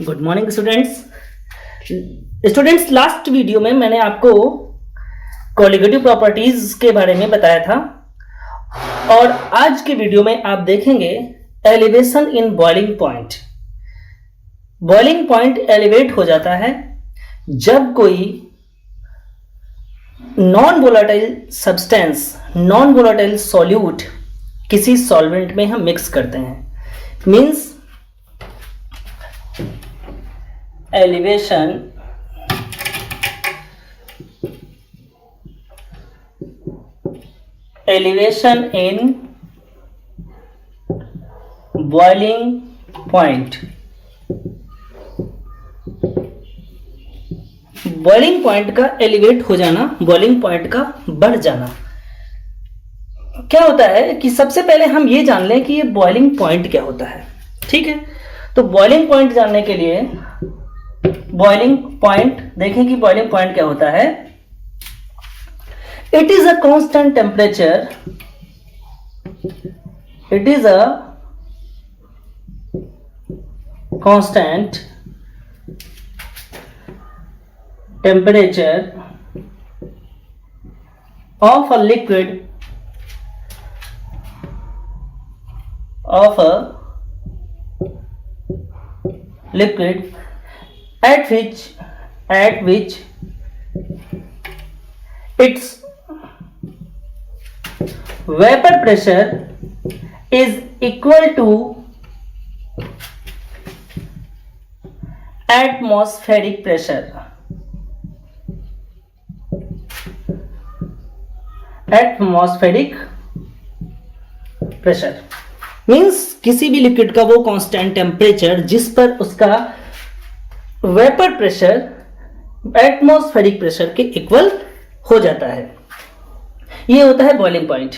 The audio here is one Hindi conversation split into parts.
Good morning students last video में मैंने आपको कोलिगेटिव प्रॉपर्टीज के बारे में बताया था और आज के वीडियो में आप देखेंगे elevation in boiling point. Boiling point elevate हो जाता है जब कोई non volatile substance, non volatile solute किसी सॉल्वेंट में हम मिक्स करते हैं। Means elevation in boiling point। Boiling point का एलिवेट हो जाना, बॉइलिंग पॉइंट का बढ़ जाना। क्या होता है कि सबसे पहले हम ये जान लें कि ये बॉइलिंग पॉइंट क्या होता है। ठीक है, तो बॉइलिंग पॉइंट जानने के लिए बॉइलिंग पॉइंट देखें कि बॉइलिंग पॉइंट क्या होता है। It is a constant temperature, it is a constant temperature of a liquid, at which its vapor pressure is equal to atmospheric pressure। Atmospheric pressure means किसी भी लिक्विड का वो कांस्टेंट टेम्परेचर जिस पर उसका वेपर प्रेशर एटमॉस्फेरिक प्रेशर के इक्वल हो जाता है, ये होता है बॉइलिंग पॉइंट।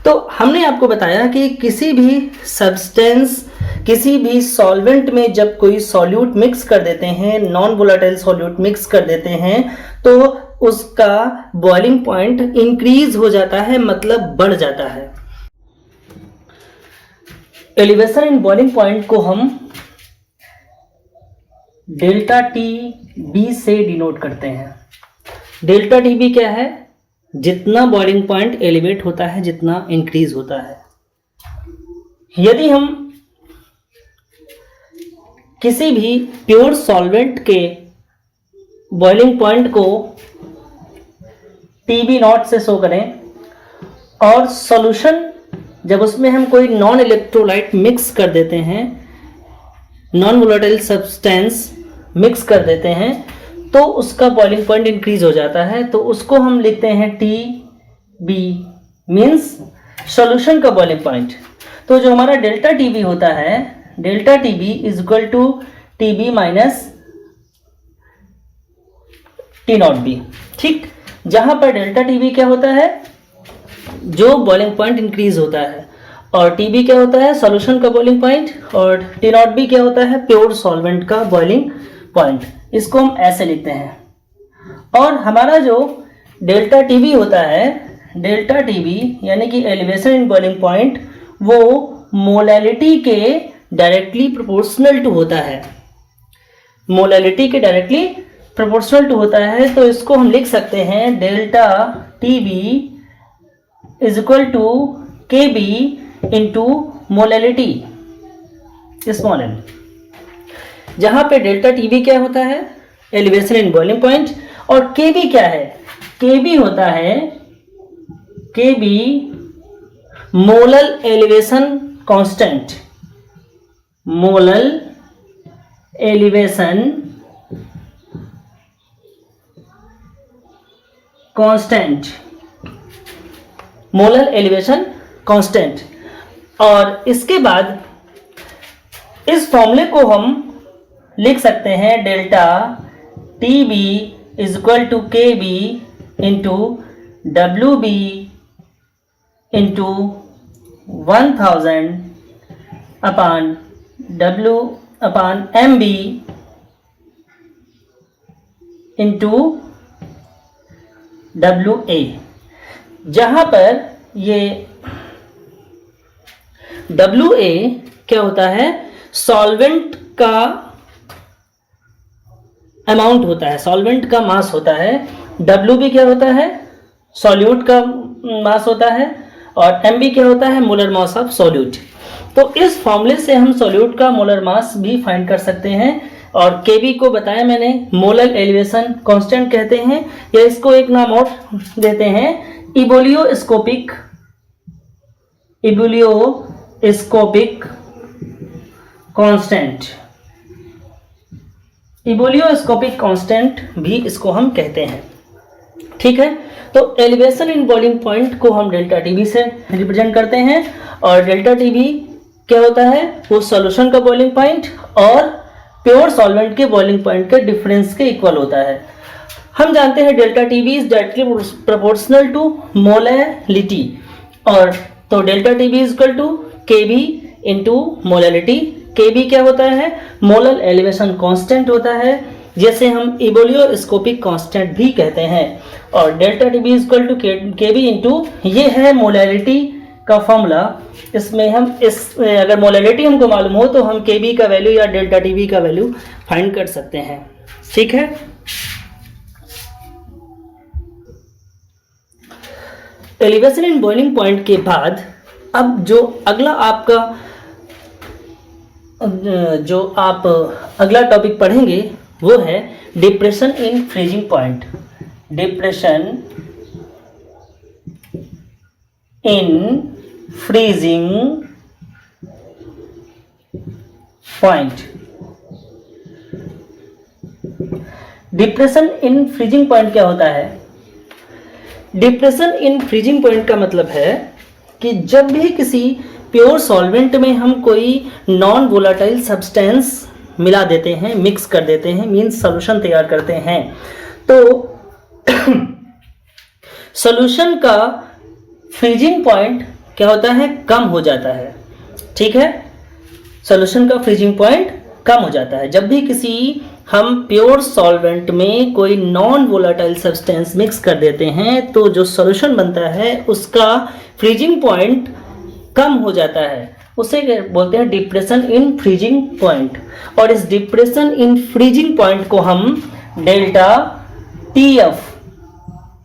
तो हमने आपको बताया कि किसी भी सब्सटेंस, किसी भी सॉल्वेंट में जब कोई सॉल्यूट मिक्स कर देते हैं, नॉन वोलेटाइल सॉल्यूट मिक्स कर देते हैं, तो उसका बॉइलिंग पॉइंट इंक्रीज हो जाता है, मतलब बढ़ जाता है। एलिवेशन इन बॉइलिंग पॉइंट को हम डेल्टा टी बी से डिनोट करते हैं। डेल्टा टी बी क्या है? जितना बॉइलिंग पॉइंट एलिवेट होता है, जितना इंक्रीज होता है। यदि हम किसी भी प्योर सॉल्वेंट के बॉइलिंग पॉइंट को टी बी नॉट से शो करें और सॉल्यूशन जब उसमें हम कोई नॉन इलेक्ट्रोलाइट मिक्स कर देते हैं, नॉन वोलेटाइल सब्सटेंस मिक्स कर देते हैं, तो उसका बॉइलिंग पॉइंट इंक्रीज हो जाता है। तो उसको हम लिखते हैं टी बी, मीन्स सॉल्यूशन का बॉइलिंग पॉइंट। तो जो हमारा डेल्टा टी बी होता है, delta T B is equal to T B minus T naught B. ठीक, जहां पर डेल्टा टी बी क्या होता है? जो बॉइलिंग पॉइंट इंक्रीज होता है, और टी बी क्या होता है? सॉल्यूशन का बॉइलिंग पॉइंट, और टी नॉट बी क्या होता है? प्योर सॉल्वेंट का बॉइलिंग पॉइंट। इसको हम ऐसे लिखते हैं। और हमारा जो डेल्टा टी बी होता है, डेल्टा टी बी यानी कि एलिवेशन इन बॉइलिंग पॉइंट, वो मोलैलिटी के डायरेक्टली प्रोपोर्शनल टू होता है। मोलैलिटी के डायरेक्टली प्रोपोर्शनल टू होता है। तो इसको हम लिख सकते हैं delta T B is equal to K B into molality small M, जहां पे डेल्टा टी बी क्या होता है? एलिवेशन इन बॉइलिंग पॉइंट, और के बी क्या है? के बी होता है, K B molal elevation constant, molal elevation constant, molar elevation constant. और इसके बाद इस फॉर्मूले को हम लिख सकते हैं delta T B is equal to K B into W B into 1000 upon W upon M B into W A, जहां पर ये डब्ल्यू ए क्या होता है? सॉल्वेंट का अमाउंट होता है, सॉल्वेंट का मास होता है। WB क्या होता है, सॉल्यूट का मास होता है। और MB क्या होता है, मोलर मास ऑफ सॉल्यूट। तो इस फॉर्मूले से हम सॉल्यूट का मोलर मास भी फाइंड कर सकते हैं। और Kb को बताया मैंने, मोलर एलिवेशन कांस्टेंट कहते हैं, या इसको एक नाम और देते हैं इबोलियोस्कोपिक कांस्टेंट। इबोलियोस्कोपिक कांस्टेंट भी इसको हम कहते हैं। ठीक है, तो एलिवेशन इन बॉइलिंग पॉइंट को हम डेल्टा टीबी से रिप्रेजेंट करते हैं। और डेल्टा टीबी क्या होता है, वो सॉल्यूशन का बॉइलिंग पॉइंट और प्योर सॉल्वेंट के बॉइलिंग पॉइंट के डिफरेंस के इक्वल होता है। हम जानते हैं delta TB is directly proportional to molality. और तो delta TB is equal to KB into molality. K B क्या होता है, मोलर एलिवेशन कांस्टेंट होता है, जैसे हम इबोलियोस्कोपिक कांस्टेंट भी कहते हैं। और delta TB is equal to KB into, ये है मोलैलिटी का फॉर्मूला। इसमें हम अगर मोलैलिटी हमको मालूम हो तो हम केबी का वैल्यू या डेल्टा टीबी का वैल्यू फाइंड कर सकते हैं। ठीक है, एलिवेशन इन बॉइलिंग पॉइंट के बाद अब जो अगला आपका आप अगला टॉपिक पढ़ेंगे वो है depression in freezing point. Depression in freezing point. Depression in freezing point क्या होता है? डिप्रेशन इन फ्रीजिंग पॉइंट का मतलब है कि जब भी किसी प्योर सॉल्वेंट में हम कोई नॉन वोलाटाइल सब्सटेंस मिला देते हैं, मिक्स कर देते हैं, मीन्स सॉल्यूशन तैयार करते हैं, तो सॉल्यूशन का फ्रीजिंग पॉइंट क्या होता है, कम हो जाता है। ठीक है, सॉल्यूशन का फ्रीजिंग पॉइंट कम हो जाता है जब भी किसी हम प्योर सॉल्वेंट में कोई नॉन वोलाटाइल सब्सटेंस मिक्स कर देते हैं, तो जो सॉल्यूशन बनता है उसका फ्रीजिंग पॉइंट कम हो जाता है। उसे बोलते हैं डिप्रेशन इन फ्रीजिंग पॉइंट। और इस डिप्रेशन इन फ्रीजिंग पॉइंट को हम डेल्टा TF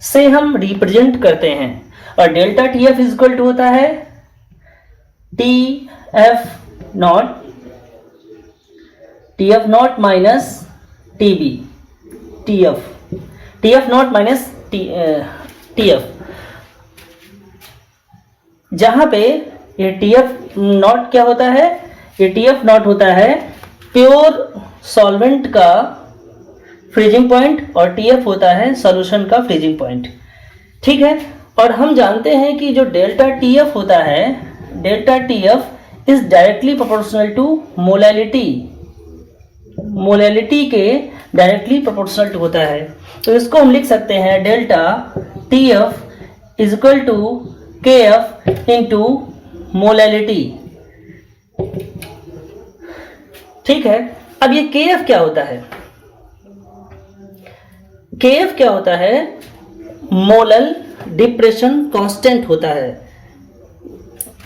से हम रिप्रेजेंट करते हैं। और delta TF is equal to होता है TF naught minus TB। TF naught minus TF, जहां पे ये TF नॉट क्या होता है, ये TF नॉट होता है प्योर सॉल्वेंट का फ्रीजिंग पॉइंट और TF होता है सॉल्यूशन का फ्रीजिंग पॉइंट। ठीक है, और हम जानते हैं कि जो डेल्टा TF होता है, delta TF is directly proportional to molality. Molality के डायरेक्टली प्रोपोर्शनल टू होता है, तो इसको हम लिख सकते हैं delta TF is equal to KF into molality. ठीक है, अब ये KF क्या होता है? KF क्या होता है? मोलर डिप्रेशन कांस्टेंट होता है।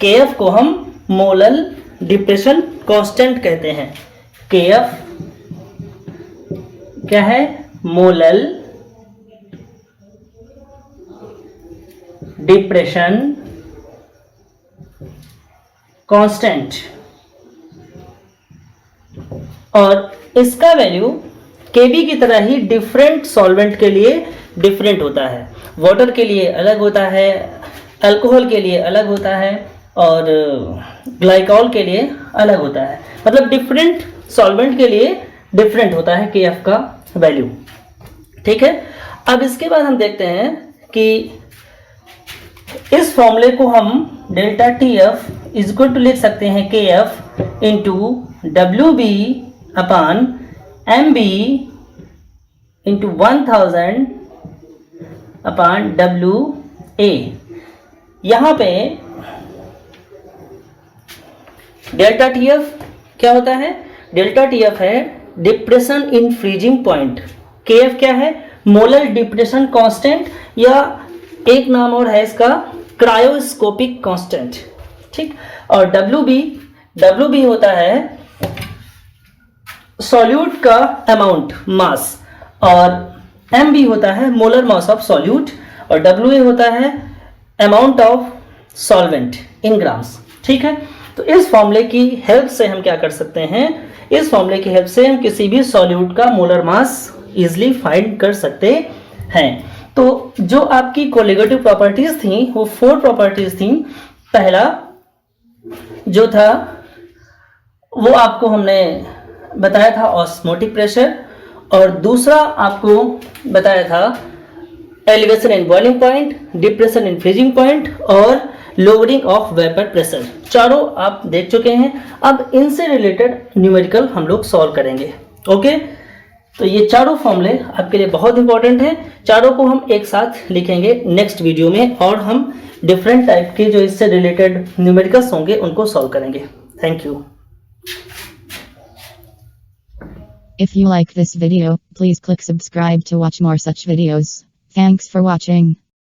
KF को हम मोलर डिप्रेशन कांस्टेंट कहते हैं। KF क्या है? Molar depression constant. और इसका वैल्यू Kb की तरह ही डिफरेंट सॉल्वेंट के लिए डिफरेंट होता है। वाटर के लिए अलग होता है, अल्कोहल के लिए अलग होता है, और ग्लाइकॉल के लिए अलग होता है। मतलब डिफरेंट सॉल्वेंट के लिए डिफरेंट होता है KF का वैल्यू। ठीक है, अब इसके बाद हम देखते हैं कि इस फॉर्मूले को हम delta TF is equal to लिख सकते हैं KF into WB upon MB into 1000 upon WA। यहाँ पे डेल्टा TF क्या होता है? डेल्टा TF है depression in freezing point. KF क्या है? मोलर डिप्रेशन कांस्टेंट, या एक नाम और है इसका क्रायोस्कोपिक कांस्टेंट। ठीक, और WB होता है सॉल्यूट का अमाउंट, मास। और MB होता है मोलर मास ऑफ सॉल्यूट, और WA होता है amount of solvent in grams. ठीक है, तो इस फॉर्मूले की हेल्प से हम क्या कर सकते हैं, इस फॉर्मूले की हेल्प से हम किसी भी सॉल्यूट का मोलर मास इजिली फाइंड कर सकते हैं। तो जो आपकी कोलिगेटिव प्रॉपर्टीज थी वो 4 प्रॉपर्टीज थी। पहला जो था वो आपको हमने बताया था ऑस्मोटिक प्रेशर, और दूसरा आपको बताया था elevation in boiling point, depression in freezing point और लोअरिंग ऑफ वेपर प्रेशर। चारों आप देख चुके हैं। अब इनसे रिलेटेड न्यूमेरिकल हम लोग सॉल्व करेंगे। ओके, तो ये चारों फॉर्मूले आपके लिए बहुत इंपॉर्टेंट हैं। चारों को हम एक साथ लिखेंगे नेक्स्ट वीडियो में, और हम डिफरेंट टाइप के जो इससे रिलेटेड न्यूमेरिकल्स होंगे उनको सॉल्व करेंगे। Thank you. If you like this video, please click subscribe to watch more such videos. Thanks for watching.